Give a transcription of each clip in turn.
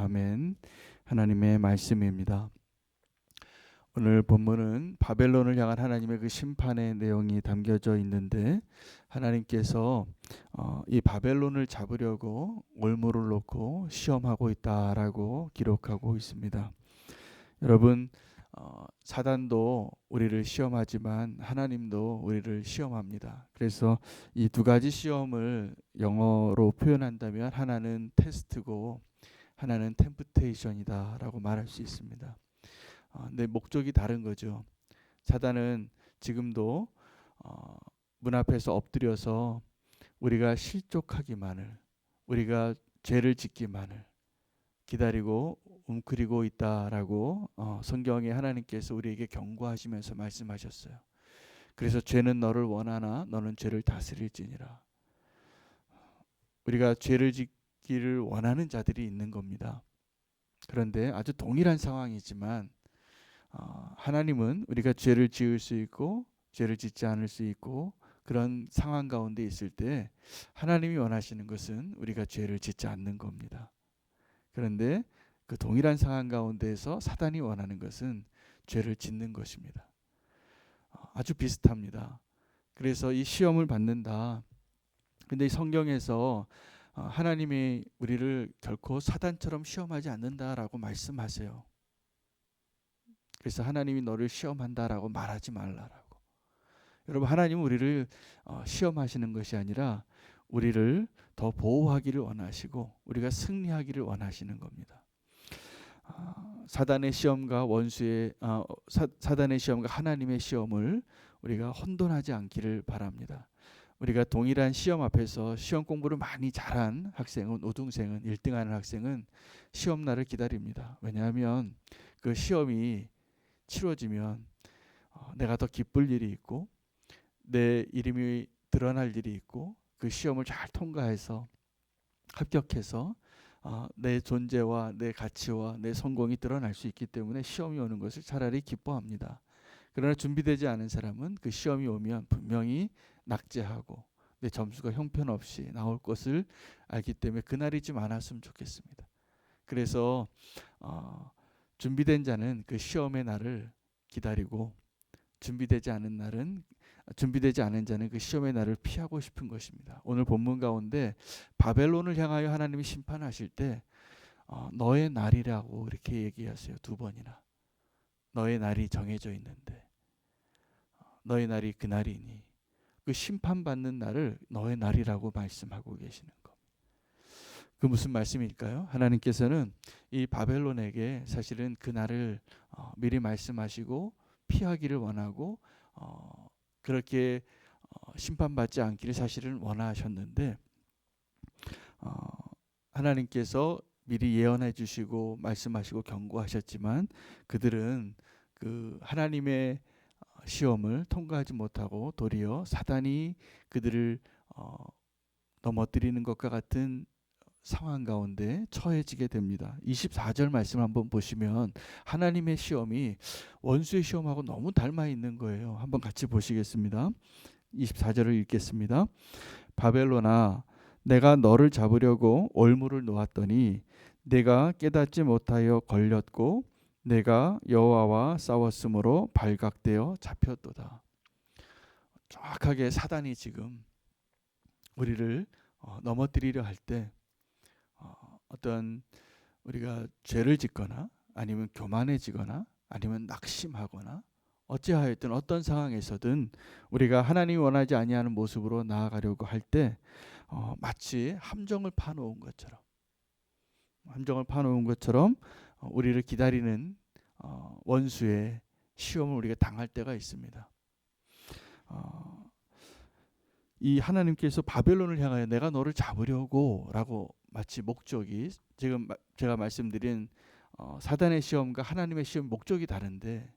아멘. 하나님의 말씀입니다. 오늘 본문은 바벨론을 향한 하나님의 그 심판의 내용이 담겨져 있는데, 하나님께서 이 바벨론을 잡으려고 올무를 놓고 시험하고 있다라고 기록하고 있습니다. 여러분, 사단도 우리를 시험하지만 하나님도 우리를 시험합니다. 그래서 이 두 가지 시험을 영어로 표현한다면 하나는 테스트고 하나는 템프테이션이다라고 말할 수 있습니다. 근데 목적이 다른 거죠. 사단은 지금도 문 앞에서 엎드려서 우리가 실족하기만을, 우리가 죄를 짓기만을 기다리고 웅크리고 있다라고 성경에 하나님께서 우리에게 경고하시면서 말씀하셨어요. 그래서 죄는 너를 원하나 너는 죄를 다스릴지니라. 우리가 죄를 짓기를 원하는 자들이 있는 겁니다. 그런데 아주 동일한 상황이지만 하나님은 우리가 죄를 지을 수 있고 죄를 짓지 않을 수 있고 그런 상황 가운데 있을 때 하나님이 원하시는 것은 우리가 죄를 짓지 않는 겁니다. 그런데 그 동일한 상황 가운데에서 사단이 원하는 것은 죄를 짓는 것입니다. 아주 비슷합니다. 그래서 이 시험을 받는다. 근데 이 성경에서 하나님이 우리를 결코 사단처럼 시험하지 않는다라고 말씀하세요. 그래서 하나님이 너를 시험한다라고 말하지 말라라고. 여러분, 하나님은 우리를 시험하시는 것이 아니라 우리를 더 보호하기를 원하시고 우리가 승리하기를 원하시는 겁니다. 사단의 시험과 사단의 시험과 하나님의 시험을 우리가 혼돈하지 않기를 바랍니다. 우리가 동일한 시험 앞에서 시험 공부를 많이 잘한 학생은, 우등생은, 1등하는 학생은 시험 날을 기다립니다. 왜냐하면 그 시험이 치러지면 내가 더 기쁠 일이 있고 내 이름이 드러날 일이 있고 그 시험을 잘 통과해서 합격해서 내 존재와 내 가치와 내 성공이 드러날 수 있기 때문에 시험이 오는 것을 차라리 기뻐합니다. 그러나 준비되지 않은 사람은 그 시험이 오면 분명히 낙제하고 내 점수가 형편없이 나올 것을 알기 때문에 그날이 좀 안 왔으면 좋겠습니다. 그래서 준비된 자는 그 시험의 날을 기다리고 준비되지 않은 자는 그 시험의 날을 피하고 싶은 것입니다. 오늘 본문 가운데 바벨론을 향하여 하나님이 심판하실 때 너의 날이라고 이렇게 얘기하세요. 2번이나. 너의 날이 정해져 있는데 너의 날이 그 날이니 그 심판받는 날을 너의 날이라고 말씀하고 계시는 겁니다. 그 무슨 말씀일까요? 하나님께서는 이 바벨론에게 사실은 그 날을 미리 말씀하시고 피하기를 원하고 그렇게 심판받지 않기를 사실은 원하셨는데 하나님께서 미리 예언해 주시고 말씀하시고 경고하셨지만 그들은 그 하나님의 시험을 통과하지 못하고 도리어 사단이 그들을 넘어뜨리는 것과 같은 상황 가운데 처해지게 됩니다. 24절 말씀을 한번 보시면 하나님의 시험이 원수의 시험하고 너무 닮아 있는 거예요. 한번 같이 보시겠습니다. 24절을 읽겠습니다. 바벨론아, 내가 너를 잡으려고 올무를 놓았더니 내가 깨닫지 못하여 걸렸고 내가 여호와와 싸웠으므로 발각되어 잡혔도다. 정확하게 사단이 지금 우리를 넘어뜨리려 할 때 어떤 우리가 죄를 짓거나 아니면 교만해지거나 아니면 낙심하거나 어찌하였든 어떤 상황에서든 우리가 하나님이 원하지 아니하는 모습으로 나아가려고 할 때 마치 함정을 파놓은 것처럼 우리를 기다리는 원수의 시험을 우리가 당할 때가 있습니다. 이 하나님께서 바벨론을 향하여 내가 너를 잡으려고 라고 마치 목적이 지금 제가 말씀드린 사단의 시험과 하나님의 시험 목적이 다른데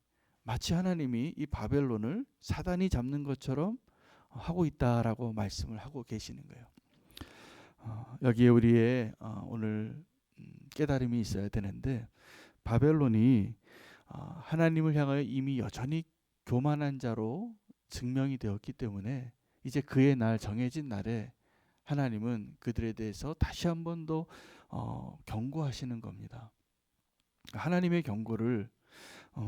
마치 하나님이 이 바벨론을 사단이 잡는 것처럼 하고 있다라고 말씀을 하고 계시는 거예요. 여기에 우리의 오늘 깨달음이 있어야 되는데 바벨론이 하나님을 향하여 이미 여전히 교만한 자로 증명이 되었기 때문에 이제 그의 날 정해진 날에 하나님은 그들에 대해서 다시 한 번 더 경고하시는 겁니다. 하나님의 경고를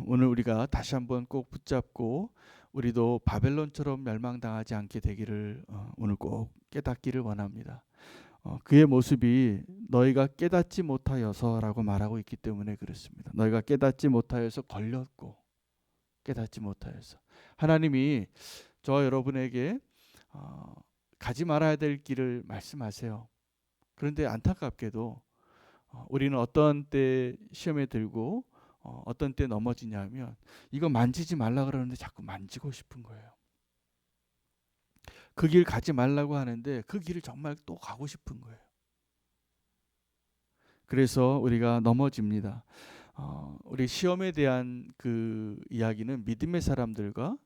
오늘 우리가 다시 한번 꼭 붙잡고 우리도 바벨론처럼 멸망당하지 않게 되기를 오늘 꼭 깨닫기를 원합니다. 그의 모습이 너희가 깨닫지 못하여서라고 말하고 있기 때문에 그렇습니다. 너희가 깨닫지 못하여서 걸렸고 깨닫지 못하여서 하나님이 저와 여러분에게 가지 말아야 될 길을 말씀하세요. 그런데 안타깝게도 우리는 어떤 때 시험에 들고 어떤 때 넘어지냐면 이거 만지지 말라 그러는데 자꾸 만지고 싶은 거예요. 그 길 가지 말라고 하는데 그 길을 정말 또 가고 싶은 거예요. 그래서 우리가 넘어집니다. 우리 시험에 대한 그 이야기는 믿음의 사람들과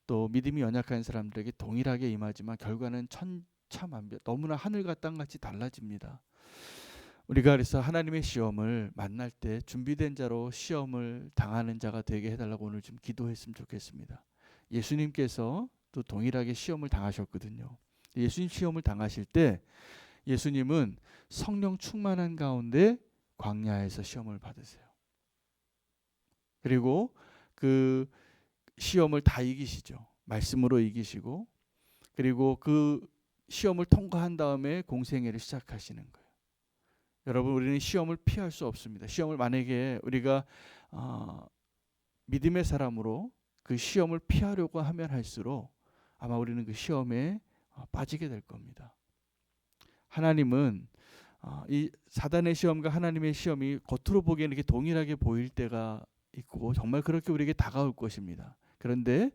또 믿음이 연약한 사람들에게 동일하게 임하지만 결과는 천차만별, 너무나 하늘과 땅같이 달라집니다. 우리가 그래서 하나님의 시험을 만날 때 준비된 자로 시험을 당하는 자가 되게 해달라고 오늘 좀 기도했으면 좋겠습니다. 예수님께서 또 동일하게 시험을 당하셨거든요. 예수님 시험을 당하실 때 예수님은 성령 충만한 가운데 광야에서 시험을 받으세요. 그리고 그 시험을 다 이기시죠. 말씀으로 이기시고 그리고 그 시험을 통과한 다음에 공생애를 시작하시는 거예요. 여러분 우리는 시험을 피할 수 없습니다. 시험을 만약에 우리가 믿음의 사람으로 그 시험을 피하려고 하면 할수록 아마 우리는 그 시험에 빠지게 될 겁니다. 하나님은 이 사단의 시험과 하나님의 시험이 겉으로 보기에는 이렇게 동일하게 보일 때가 있고 정말 그렇게 우리에게 다가올 것입니다. 그런데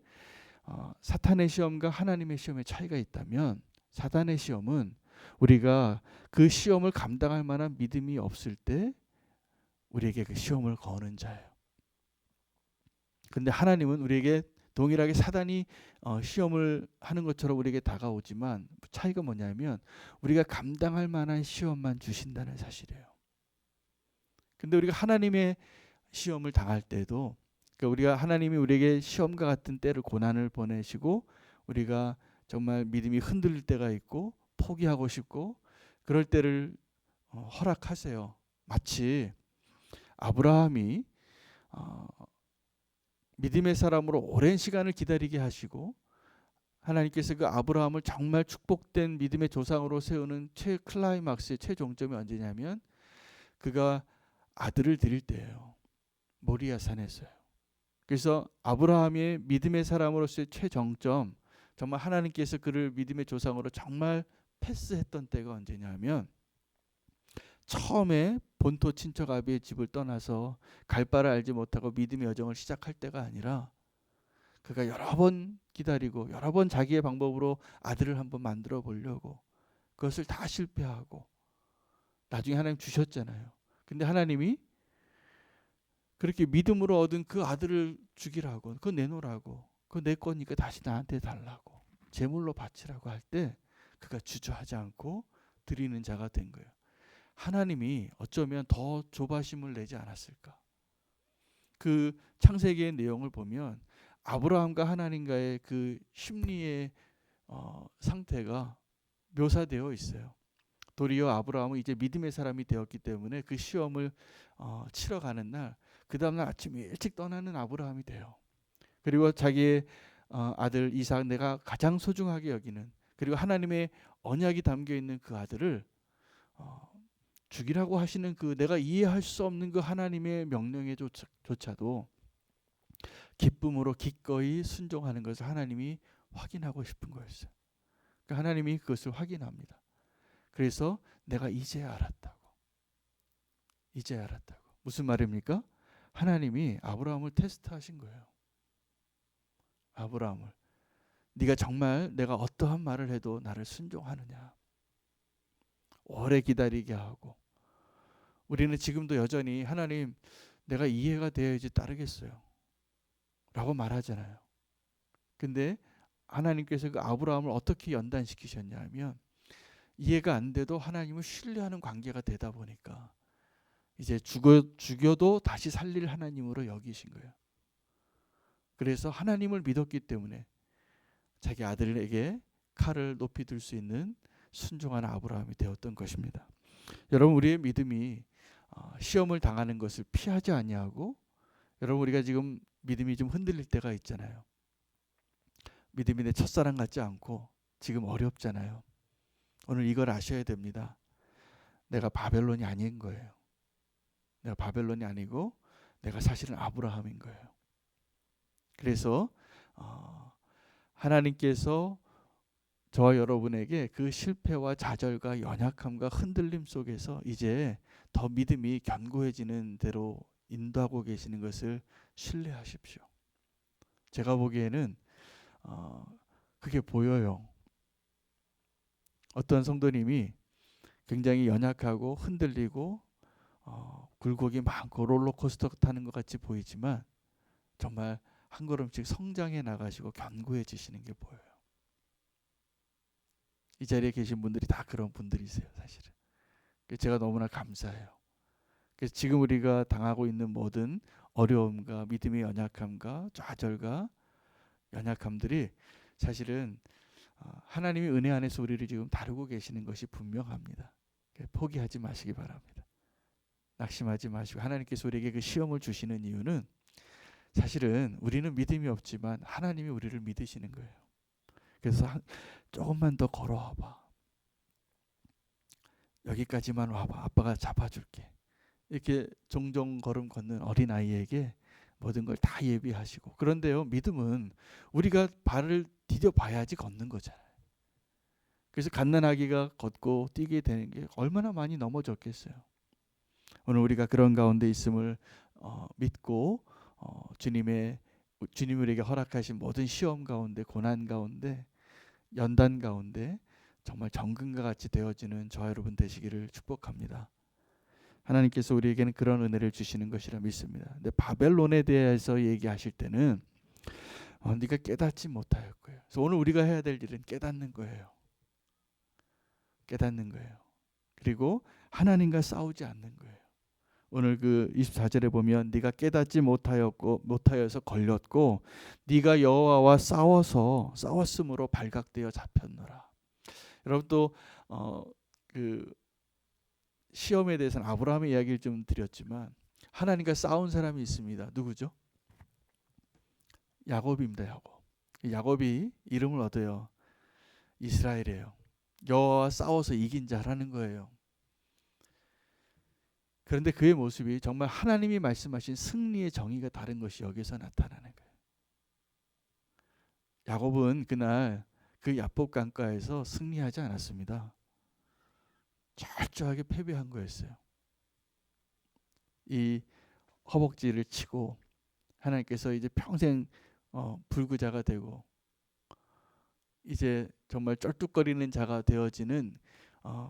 사탄의 시험과 하나님의 시험의 차이가 있다면 사단의 시험은 우리가 그 시험을 감당할 만한 믿음이 없을 때 우리에게 그 시험을 거는 자예요. 그런데 하나님은 우리에게 동일하게 사단이 시험을 하는 것처럼 우리에게 다가오지만 차이가 뭐냐면 우리가 감당할 만한 시험만 주신다는 사실이에요. 근데 우리가 하나님의 시험을 당할 때도 그러니까 우리가 하나님이 우리에게 시험과 같은 때를 고난을 보내시고 우리가 정말 믿음이 흔들릴 때가 있고 포기하고 싶고 그럴 때를 허락하세요. 마치 아브라함이 믿음의 사람으로 오랜 시간을 기다리게 하시고 하나님께서 그 아브라함을 정말 축복된 믿음의 조상으로 세우는 최클라이막스의 최종점이 언제냐면 그가 아들을 드릴 때예요. 모리아 산에서요. 그래서 아브라함의 믿음의 사람으로서의 최정점 정말 하나님께서 그를 믿음의 조상으로 정말 패스했던 때가 언제냐면 처음에 본토 친척 아비의 집을 떠나서 갈 바를 알지 못하고 믿음의 여정을 시작할 때가 아니라 그가 여러 번 기다리고 여러 번 자기의 방법으로 아들을 한번 만들어 보려고 그것을 다 실패하고 나중에 하나님 주셨잖아요. 근데 하나님이 그렇게 믿음으로 얻은 그 아들을 죽이라고 그거 내놓으라고 그거 내 거니까 다시 나한테 달라고 제물로 바치라고 할 때 그가 주저하지 않고 드리는 자가 된 거예요. 하나님이 어쩌면 더 조바심을 내지 않았을까. 그 창세기의 내용을 보면 아브라함과 하나님과의 그 심리의 상태가 묘사되어 있어요. 도리어 아브라함은 이제 믿음의 사람이 되었기 때문에 그 시험을 치러 가는 날 그 다음날 아침에 일찍 떠나는 아브라함이 돼요. 그리고 자기의 아들 이삭 내가 가장 소중하게 여기는 그리고 하나님의 언약이 담겨있는 그 아들을 죽이라고 하시는 그 내가 이해할 수 없는 그 하나님의 명령에 조차도 기쁨으로 기꺼이 순종하는 것을 하나님이 확인하고 싶은 거였어요. 그러니까 하나님이 그것을 확인합니다. 그래서 내가 이제 알았다고. 이제 알았다고. 무슨 말입니까? 하나님이 아브라함을 테스트하신 거예요. 아브라함을. 네가 정말 내가 어떠한 말을 해도 나를 순종하느냐. 오래 기다리게 하고. 우리는 지금도 여전히 하나님 내가 이해가 되어야지 따르겠어요. 라고 말하잖아요. 근데 하나님께서 그 아브라함을 어떻게 연단시키셨냐면 이해가 안 돼도 하나님을 신뢰하는 관계가 되다 보니까 이제 죽여도 다시 살릴 하나님으로 여기신 거예요. 그래서 하나님을 믿었기 때문에 자기 아들에게 칼을 높이 들 수 있는 순종한 아브라함이 되었던 것입니다. 여러분 우리의 믿음이 시험을 당하는 것을 피하지 아니하고 여러분 우리가 지금 믿음이 좀 흔들릴 때가 있잖아요. 믿음이 내 첫사랑 같지 않고 지금 어렵잖아요. 오늘 이걸 아셔야 됩니다. 내가 바벨론이 아닌 거예요. 내가 바벨론이 아니고 내가 사실은 아브라함인 거예요. 그래서 하나님께서 저와 여러분에게 그 실패와 좌절과 연약함과 흔들림 속에서 이제 더 믿음이 견고해지는 대로 인도하고 계시는 것을 신뢰하십시오. 제가 보기에는 그게 보여요. 어떤 성도님이 굉장히 연약하고 흔들리고 굴곡이 많고 롤러코스터 타는 것 같이 보이지만 정말 한 걸음씩 성장해 나가시고 견고해지시는 게 보여요. 이 자리에 계신 분들이 다 그런 분들이세요, 사실은. 제가 너무나 감사해요. 그래서 지금 우리가 당하고 있는 모든 어려움과 믿음의 연약함과 좌절과 연약함들이 사실은 하나님의 은혜 안에서 우리를 지금 다루고 계시는 것이 분명합니다. 포기하지 마시기 바랍니다. 낙심하지 마시고 하나님께서 우리에게 그 시험을 주시는 이유는 사실은 우리는 믿음이 없지만 하나님이 우리를 믿으시는 거예요. 그래서 조금만 더 걸어와봐. 여기까지만 와봐. 아빠가 잡아줄게. 이렇게 종종 걸음 걷는 어린아이에게 모든 걸 다 예비하시고. 그런데요, 믿음은 우리가 발을 디뎌봐야지 걷는 거잖아요. 그래서 갓난아기가 걷고 뛰게 되는 게 얼마나 많이 넘어졌겠어요. 오늘 우리가 그런 가운데 있음을 믿고 주님이 우리에게 허락하신 모든 시험 가운데, 고난 가운데, 연단 가운데 정말 정금과 같이 되어지는 저와 여러분 되시기를 축복합니다. 하나님께서 우리에게는 그런 은혜를 주시는 것이라 믿습니다. 근데 바벨론에 대해서 얘기하실 때는 네가 깨닫지 못하였고요. 그래서 오늘 우리가 해야 될 일은 깨닫는 거예요. 깨닫는 거예요. 그리고 하나님과 싸우지 않는 거예요. 오늘 그 24절에 보면 네가 깨닫지 못하여서 걸렸고 네가 여호와와 싸웠으므로 발각되어 잡혔노라. 여러분 또 그 시험에 대해서는 아브라함의 이야기를 좀 드렸지만 하나님과 싸운 사람이 있습니다. 누구죠? 야곱입니다. 야곱이 이름을 얻어요. 이스라엘이에요. 여호와와 싸워서 이긴 자라는 거예요. 그런데 그의 모습이 정말 하나님이 말씀하신 승리의 정의가 다른 것이 여기서 나타나는 거예요. 야곱은 그날 그 야복 강가에서 승리하지 않았습니다. 철저하게 패배한 거였어요. 이 허벅지를 치고 하나님께서 이제 평생 불구자가 되고 이제 정말 쩔뚝거리는 자가 되어지는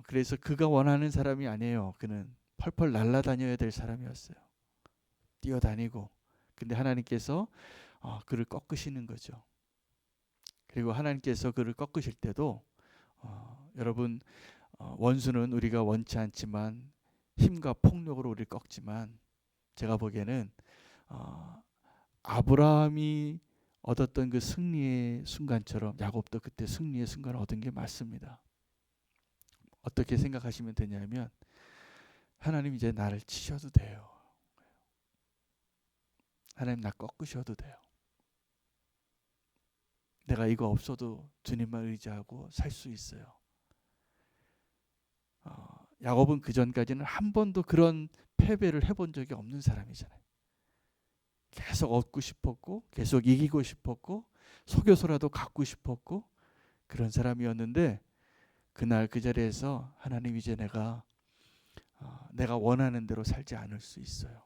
그래서 그가 원하는 사람이 아니에요. 그는 펄펄 날아다녀야 될 사람이었어요. 뛰어다니고 근데 하나님께서 그를 꺾으시는 거죠. 그리고 하나님께서 그를 꺾으실 때도 여러분 원수는 우리가 원치 않지만 힘과 폭력으로 우리를 꺾지만 제가 보기에는 아브라함이 얻었던 그 승리의 순간처럼 야곱도 그때 승리의 순간을 얻은 게 맞습니다. 어떻게 생각하시면 되냐면 하나님 이제 나를 치셔도 돼요. 하나님 나 꺾으셔도 돼요. 내가 이거 없어도 주님만 의지하고 살 수 있어요. 야곱은 그 전까지는 한 번도 그런 패배를 해본 적이 없는 사람이잖아요. 계속 얻고 싶었고 계속 이기고 싶었고 속여서라도 갖고 싶었고 그런 사람이었는데 그날 그 자리에서 하나님 이제 내가 원하는 대로 살지 않을 수 있어요.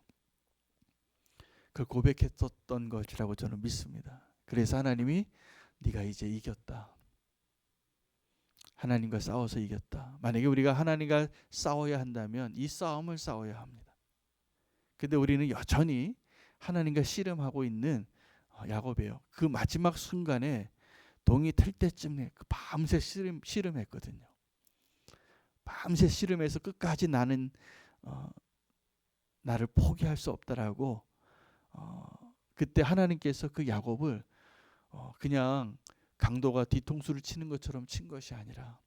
그걸 고백했었던 것이라고 저는 믿습니다. 그래서 하나님이 네가 이제 이겼다. 하나님과 싸워서 이겼다. 만약에 우리가 하나님과 싸워야 한다면 이 싸움을 싸워야 합니다. 근데 우리는 여전히 하나님과 씨름하고 있는 야곱이에요. 그 마지막 순간에 동이 틀 때쯤에 밤새 씨름했거든요. 밤새 씨름해서 끝까지 나는 나를 포기할 수 없다라고 그때 하나님께서 그 야곱을 그냥 강도가 뒤통수를 치는 것처럼 친 것이 아니라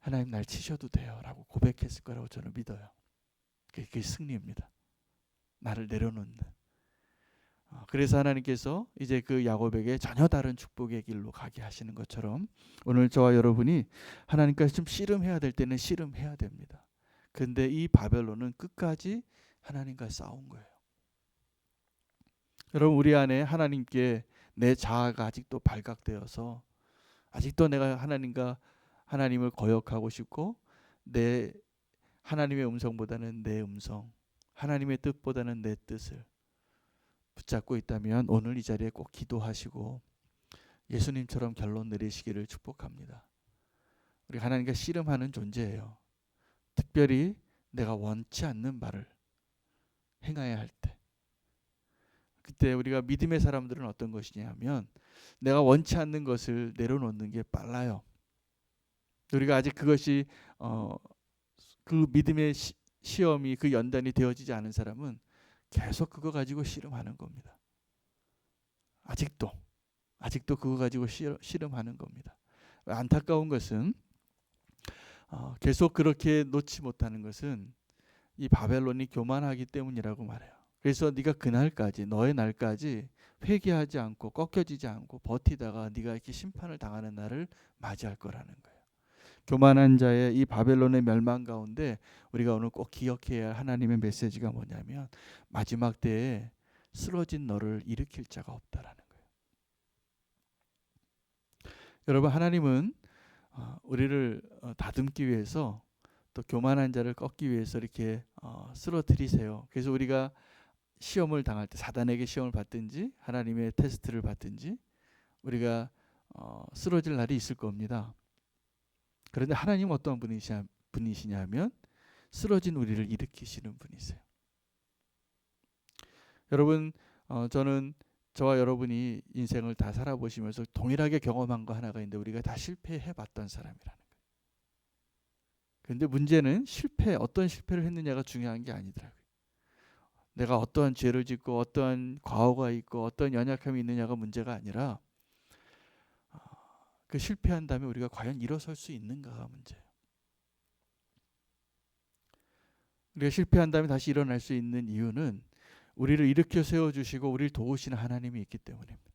하나님 날 치셔도 돼요 라고 고백했을 거라고 저는 믿어요. 그게 승리입니다. 나를 내려놓는. 그래서 하나님께서 이제 그 야곱에게 전혀 다른 축복의 길로 가게 하시는 것처럼 오늘 저와 여러분이 하나님과 좀 씨름해야 될 때는 씨름해야 됩니다. 근데 이 바벨론은 끝까지 하나님과 싸운 거예요. 여러분, 우리 안에 하나님께 내 자아가 아직도 발각되어서 아직도 내가 하나님을 거역하고 싶고 내 하나님의 음성보다는 내 음성, 하나님의 뜻보다는 내 뜻을 붙잡고 있다면 오늘 이 자리에 꼭 기도하시고 예수님처럼 결론 내리시기를 축복합니다. 우리 하나님과 씨름하는 존재예요. 특별히 내가 원치 않는 바를 행해야 할 때, 그때 우리가 믿음의 사람들은 어떤 것이냐면 내가 원치 않는 것을 내려놓는 게 빨라요. 우리가 아직 그것이 그 믿음의 시험이 그 연단이 되어지지 않은 사람은 계속 그거 가지고 씨름하는 겁니다. 아직도 그거 가지고 씨름하는 겁니다. 안타까운 것은 계속 그렇게 놓지 못하는 것은 이 바벨론이 교만하기 때문이라고 말해요. 그래서 네가 그날까지, 너의 날까지 회개하지 않고 꺾여지지 않고 버티다가 네가 이렇게 심판을 당하는 날을 맞이할 거라는 거예요. 교만한 자의 이 바벨론의 멸망 가운데 우리가 오늘 꼭 기억해야 할 하나님의 메시지가 뭐냐면 마지막 때에 쓰러진 너를 일으킬 자가 없다라는 거예요. 여러분, 하나님은 우리를 다듬기 위해서 또 교만한 자를 꺾기 위해서 이렇게 쓰러뜨리세요. 그래서 우리가 시험을 당할 때 사단에게 시험을 받든지 하나님의 테스트를 받든지 우리가 쓰러질 날이 있을 겁니다. 그런데 하나님은 어떤 분이시냐면 쓰러진 우리를 일으키시는 분이세요. 여러분, 저는 저와 여러분이 인생을 다 살아보시면서 동일하게 경험한 거 하나가 있는데 우리가 다 실패해봤던 사람이라는 거예요. 그런데 문제는 어떤 실패를 했느냐가 중요한 게 아니더라고요. 내가 어떠한 죄를 짓고 어떠한 과오가 있고 어떤 연약함이 있느냐가 문제가 아니라 그 실패한 다음에 우리가 과연 일어설 수 있는가가 문제예요. 우리가 실패한 다음에 다시 일어날 수 있는 이유는 우리를 일으켜 세워주시고 우리를 도우시는 하나님이 있기 때문입니다.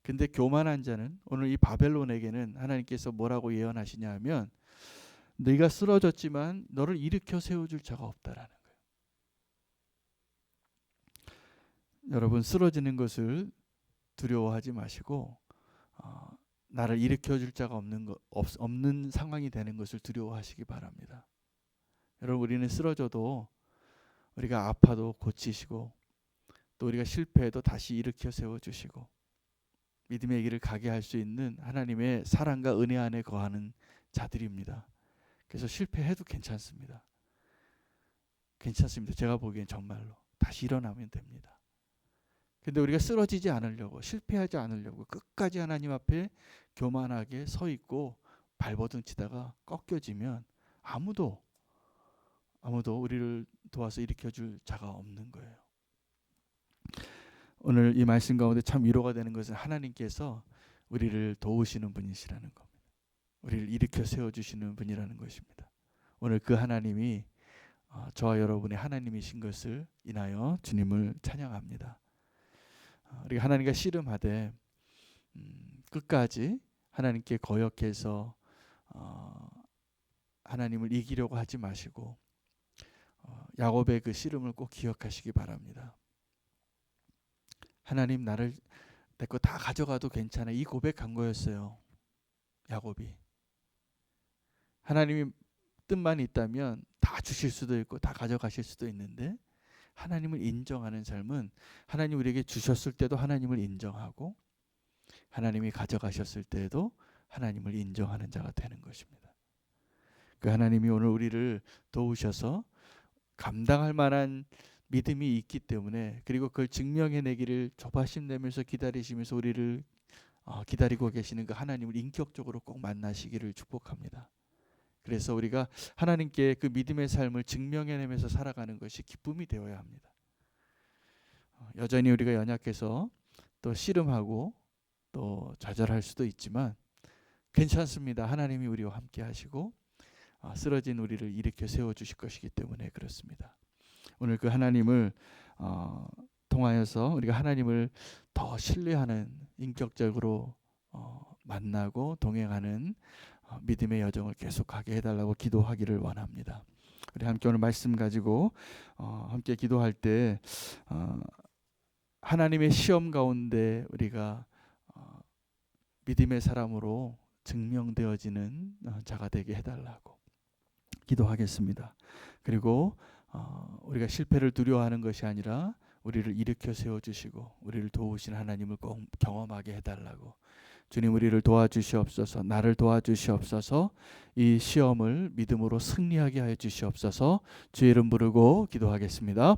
근데 교만한 자는 오늘 이 바벨론에게는 하나님께서 뭐라고 예언하시냐 하면 네가 쓰러졌지만 너를 일으켜 세워줄 자가 없다라는 거예요. 여러분, 쓰러지는 것을 두려워하지 마시고 나를 일으켜줄 자가 없는 상황이 되는 것을 두려워하시기 바랍니다. 여러분, 우리는 쓰러져도 우리가 아파도 고치시고 또 우리가 실패해도 다시 일으켜 세워주시고 믿음의 길을 가게 할 수 있는 하나님의 사랑과 은혜 안에 거하는 자들입니다. 그래서 실패해도 괜찮습니다. 제가 보기엔 정말로 다시 일어나면 됩니다. 근데 우리가 쓰러지지 않으려고 실패하지 않으려고 끝까지 하나님 앞에 교만하게 서 있고 발버둥 치다가 꺾여지면 아무도 우리를 도와서 일으켜줄 자가 없는 거예요. 오늘 이 말씀 가운데 참 위로가 되는 것은 하나님께서 우리를 도우시는 분이시라는 겁니다. 우리를 일으켜 세워주시는 분이라는 것입니다. 오늘 그 하나님이 저와 여러분의 하나님이신 것을 인하여 주님을 찬양합니다. 우리가 하나님과 씨름하되 끝까지 하나님께 거역해서 하나님을 이기려고 하지 마시고 야곱의 그 씨름을 꼭 기억하시기 바랍니다. 하나님, 나를 내 거 다 가져가도 괜찮아, 이 고백한 거였어요. 야곱이 하나님이 뜻만 있다면 다 주실 수도 있고 다 가져가실 수도 있는데 하나님을 인정하는 삶은 하나님 우리에게 주셨을 때도 하나님을 인정하고 하나님이 가져가셨을 때에도 하나님을 인정하는 자가 되는 것입니다. 그 하나님이 오늘 우리를 도우셔서 감당할 만한 믿음이 있기 때문에, 그리고 그걸 증명해내기를 조바심 내면서 기다리시면서 우리를 기다리고 계시는 그 하나님을 인격적으로 꼭 만나시기를 축복합니다. 그래서 우리가 하나님께 그 믿음의 삶을 증명해내면서 살아가는 것이 기쁨이 되어야 합니다. 여전히 우리가 연약해서 또 씨름하고 또 좌절할 수도 있지만 괜찮습니다. 하나님이 우리와 함께 하시고 쓰러진 우리를 일으켜 세워주실 것이기 때문에 그렇습니다. 오늘 그 하나님을 통하여서 우리가 하나님을 더 신뢰하는, 인격적으로 만나고 동행하는 믿음의 여정을 계속하게 해달라고 기도하기를 원합니다. 우리 함께 오늘 말씀 가지고 함께 기도할 때 하나님의 시험 가운데 우리가 믿음의 사람으로 증명되어지는 자가 되게 해달라고 기도하겠습니다. 그리고 우리가 실패를 두려워하는 것이 아니라 우리를 일으켜 세워주시고 우리를 도우신 하나님을 꼭 경험하게 해달라고, 주님 우리를 도와주시옵소서, 나를 도와주시옵소서, 이 시험을 믿음으로 승리하게 하여 주시옵소서, 주의 이름 부르고 기도하겠습니다.